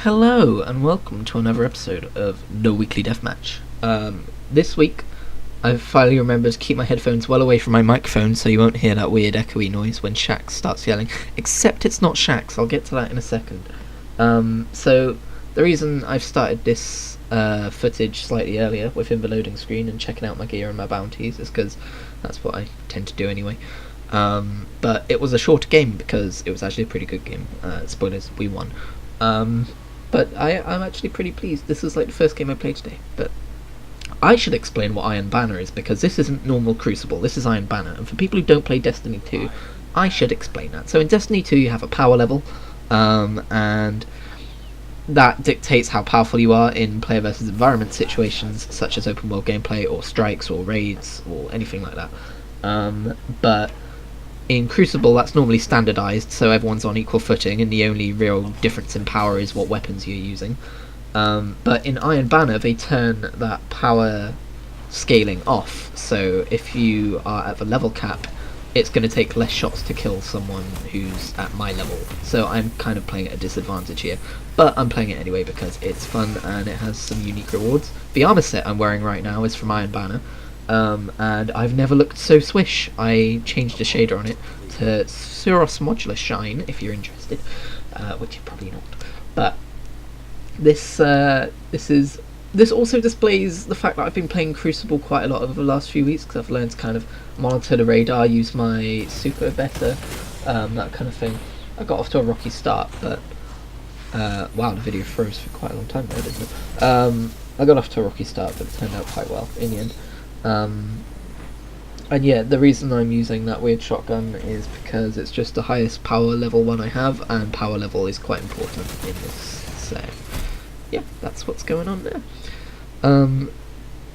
Hello and welcome to another episode of the Weekly Deathmatch. This week, I've finally remembered to keep my headphones well away from my microphone so you won't hear that weird echoey noise when Shax starts yelling. Except it's not Shax, I'll get to that in a second. So, the reason I've started this footage slightly earlier within the loading screen and checking out my gear and my bounties is because that's what I tend to do anyway. But it was a shorter game because it was actually a pretty good game. Spoilers, we won. But I'm actually pretty pleased. This is like the first game I played today. But I should explain what Iron Banner is, because this isn't normal Crucible, this is Iron Banner. And for people who don't play Destiny 2, I should explain that. So in Destiny 2 you have a power level, and that dictates how powerful you are in player versus environment situations, such as open world gameplay, or strikes, or raids, or anything like that. But in Crucible, that's normally standardised, so everyone's on equal footing, and the only real difference in power is what weapons you're using. But in Iron Banner, they turn that power scaling off, so if you are at the level cap, it's going to take less shots to kill someone who's at my level. So I'm kind of playing at a disadvantage here, but I'm playing it anyway because it's fun and it has some unique rewards. The armor set I'm wearing right now is from Iron Banner. And I've never looked so swish. I changed the shader on it to Suros Modular Shine, if you're interested, which you're probably not. But this also displays the fact that I've been playing Crucible quite a lot over the last few weeks, because I've learned to kind of monitor the radar, use my super better, that kind of thing. I got off to a rocky start, but wow, the video froze for quite a long time there, didn't it? I got off to a rocky start, but it turned out quite well in the end. And yeah, the reason I'm using that weird shotgun is because it's just the highest power level one I have, and power level is quite important in this, so yeah, that's what's going on there.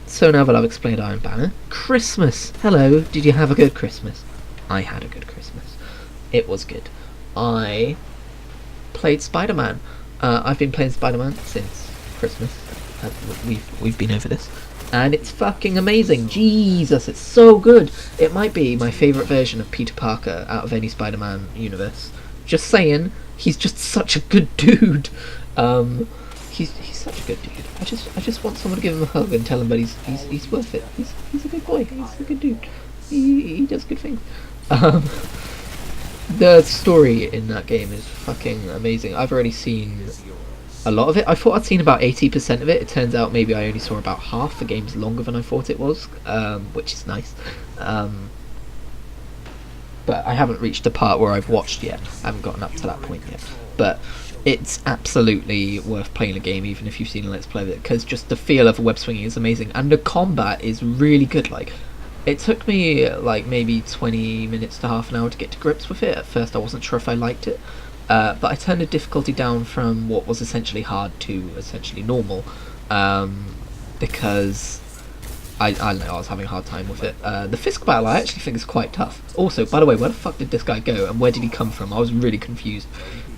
So now that I've explained Iron Banner, Christmas! Hello, did you have a good Christmas? I had a good Christmas. It was good. I played Spider-Man. I've been playing Spider-Man since Christmas. We've been over this. And it's fucking amazing. Jesus, it's so good. It might be my favourite version of Peter Parker out of any Spider-Man universe. Just saying, he's just such a good dude. He's such a good dude. I just want someone to give him a hug and tell him that he's worth it. He's a good boy. He's a good dude. He does good things. The story in that game is fucking amazing. I've already seen a lot of it. I thought I'd seen about 80% of it. It turns out maybe I only saw about half. The game's longer than I thought it was, which is nice. But I haven't reached the part where I've watched yet. I haven't gotten up to that point yet. But it's absolutely worth playing the game, even if you've seen a Let's Play of it, because just the feel of web swinging is amazing, and the combat is really good. Like, it took me like maybe 20 minutes to half an hour to get to grips with it. At first I wasn't sure if I liked it. But I turned the difficulty down from what was essentially hard to essentially normal, because I don't know, I was having a hard time with it. The Fisk battle I actually think is quite tough. Also, by the way, where the fuck did this guy go, and where did he come from? I was really confused.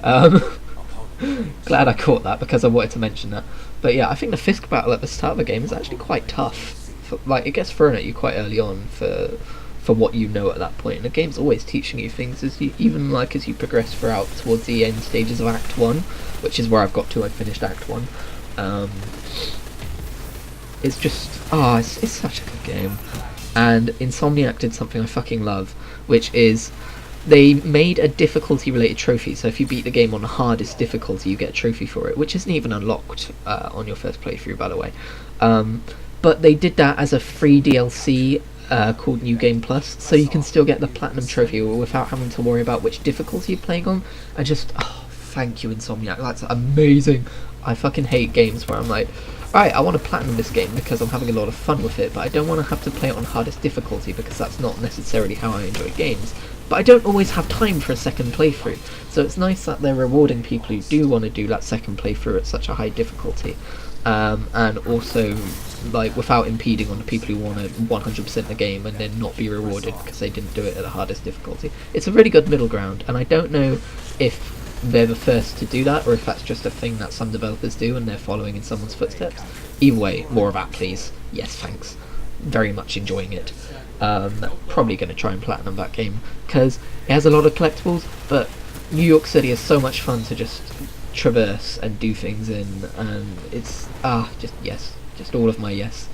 Glad I caught that, because I wanted to mention that. But yeah, I think the Fisk battle at the start of the game is actually quite tough. Like, it gets thrown at you quite early on for what you know at that point, and the game's always teaching you things as you as you progress throughout towards the end stages of Act 1, which is where I've got to. I finished Act 1. It's just it's such a good game, and Insomniac did something I fucking love, which is they made a difficulty related trophy. So if you beat the game on the hardest difficulty, you get a trophy for it, which isn't even unlocked on your first playthrough, by the way. But they did that as a free DLC called New Game Plus, so you can still get the Platinum Trophy without having to worry about which difficulty you're playing on. And just, thank you, Insomniac, that's amazing. I fucking hate games where I'm like, right, I want to Platinum this game because I'm having a lot of fun with it, but I don't want to have to play it on hardest difficulty because that's not necessarily how I enjoy games. But I don't always have time for a second playthrough, so it's nice that they're rewarding people who do want to do that second playthrough at such a high difficulty. And also, like, without impeding on the people who want to 100% the game and then not be rewarded because they didn't do it at the hardest difficulty. It's a really good middle ground, and I don't know if they're the first to do that or if that's just a thing that some developers do and they're following in someone's footsteps. Either way, more of that please. Yes, thanks. Very much enjoying it. Probably going to try and platinum that game because it has a lot of collectibles, but New York City is so much fun to just traverse and do things in, and it's just all of my yes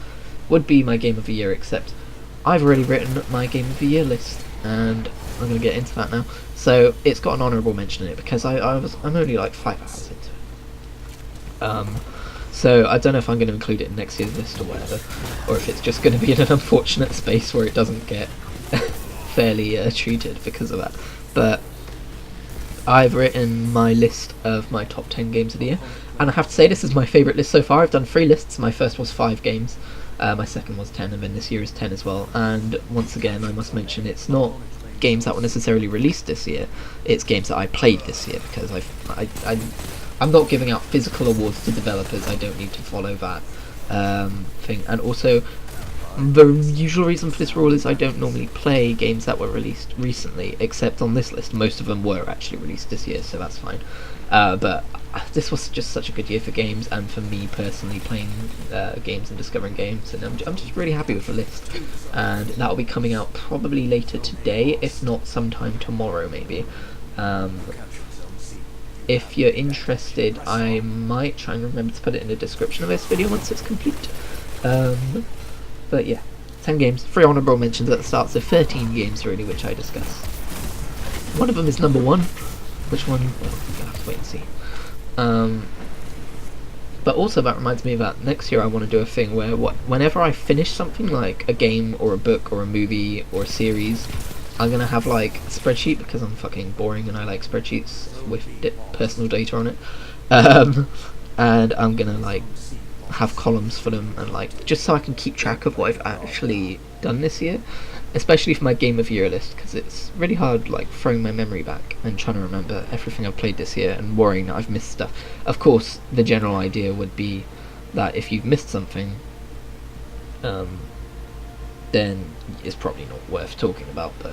would be my game of the year, except I've already written my game of the year list, and I'm going to get into that now. So it's got an honourable mention in it because I'm only like 5 hours into it. So I don't know if I'm going to include it in next year's list or whatever, or if it's just going to be in an unfortunate space where it doesn't get fairly treated because of that. But I've written my list of my top 10 games of the year, and I have to say this is my favourite list so far. I've done 3 lists. My first was 5 games, my second was 10, and then this year is 10 as well. And once again, I must mention it's not games that were necessarily released this year, it's games that I played this year, because I'm not giving out physical awards to developers. I don't need to follow that thing. And also, the usual reason for this rule is I don't normally play games that were released recently, except on this list most of them were actually released this year, so that's fine. But this was just such a good year for games, and for me personally, playing games and discovering games, and I'm just really happy with the list. And that'll be coming out probably later today, if not sometime tomorrow maybe. If you're interested, I might try and remember to put it in the description of this video once it's complete. But yeah, 10 games, 3 honourable mentions at the start, so 13 games really, which I discuss. One of them is number 1. Which one? Well, we're gonna have to wait and see. But also that reminds me that next year I want to do a thing where whenever I finish something like a game or a book or a movie or a series, I'm gonna have like a spreadsheet, because I'm fucking boring and I like spreadsheets with personal data on it. And I'm gonna like have columns for them, and like just so I can keep track of what I've actually done this year, especially for my game of year list, because it's really hard like throwing my memory back and trying to remember everything I've played this year and worrying that I've missed stuff. Of course, the general idea would be that if you've missed something, then it's probably not worth talking about. But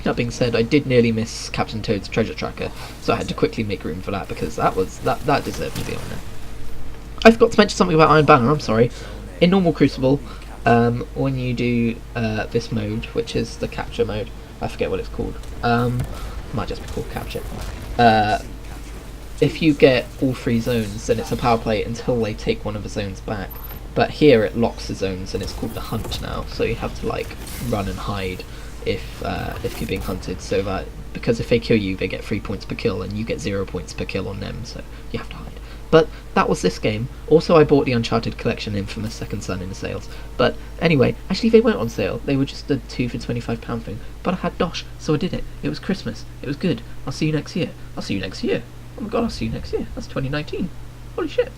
that being said, I did nearly miss Captain Toad's treasure tracker, so I had to quickly make room for that, because that deserved to be on there. I forgot to mention something about Iron Banner, I'm sorry. In normal Crucible, when you do this mode, which is the capture mode, I forget what it's called, might just be called capture, if you get all 3 zones, then it's a power play until they take one of the zones back. But here it locks the zones, and it's called the hunt now, so you have to like run and hide if you're being hunted, so that, because if they kill you they get 3 points per kill and you get 0 points per kill on them, so you have to hide. But that was this game. Also, I bought the Uncharted Collection Infamous Second Son in the sales. But anyway, actually they weren't on sale. They were just a 2 for £25 thing. But I had Dosh, so I did it. It was Christmas. It was good. I'll see you next year. I'll see you next year. Oh my god, I'll see you next year. That's 2019. Holy shit.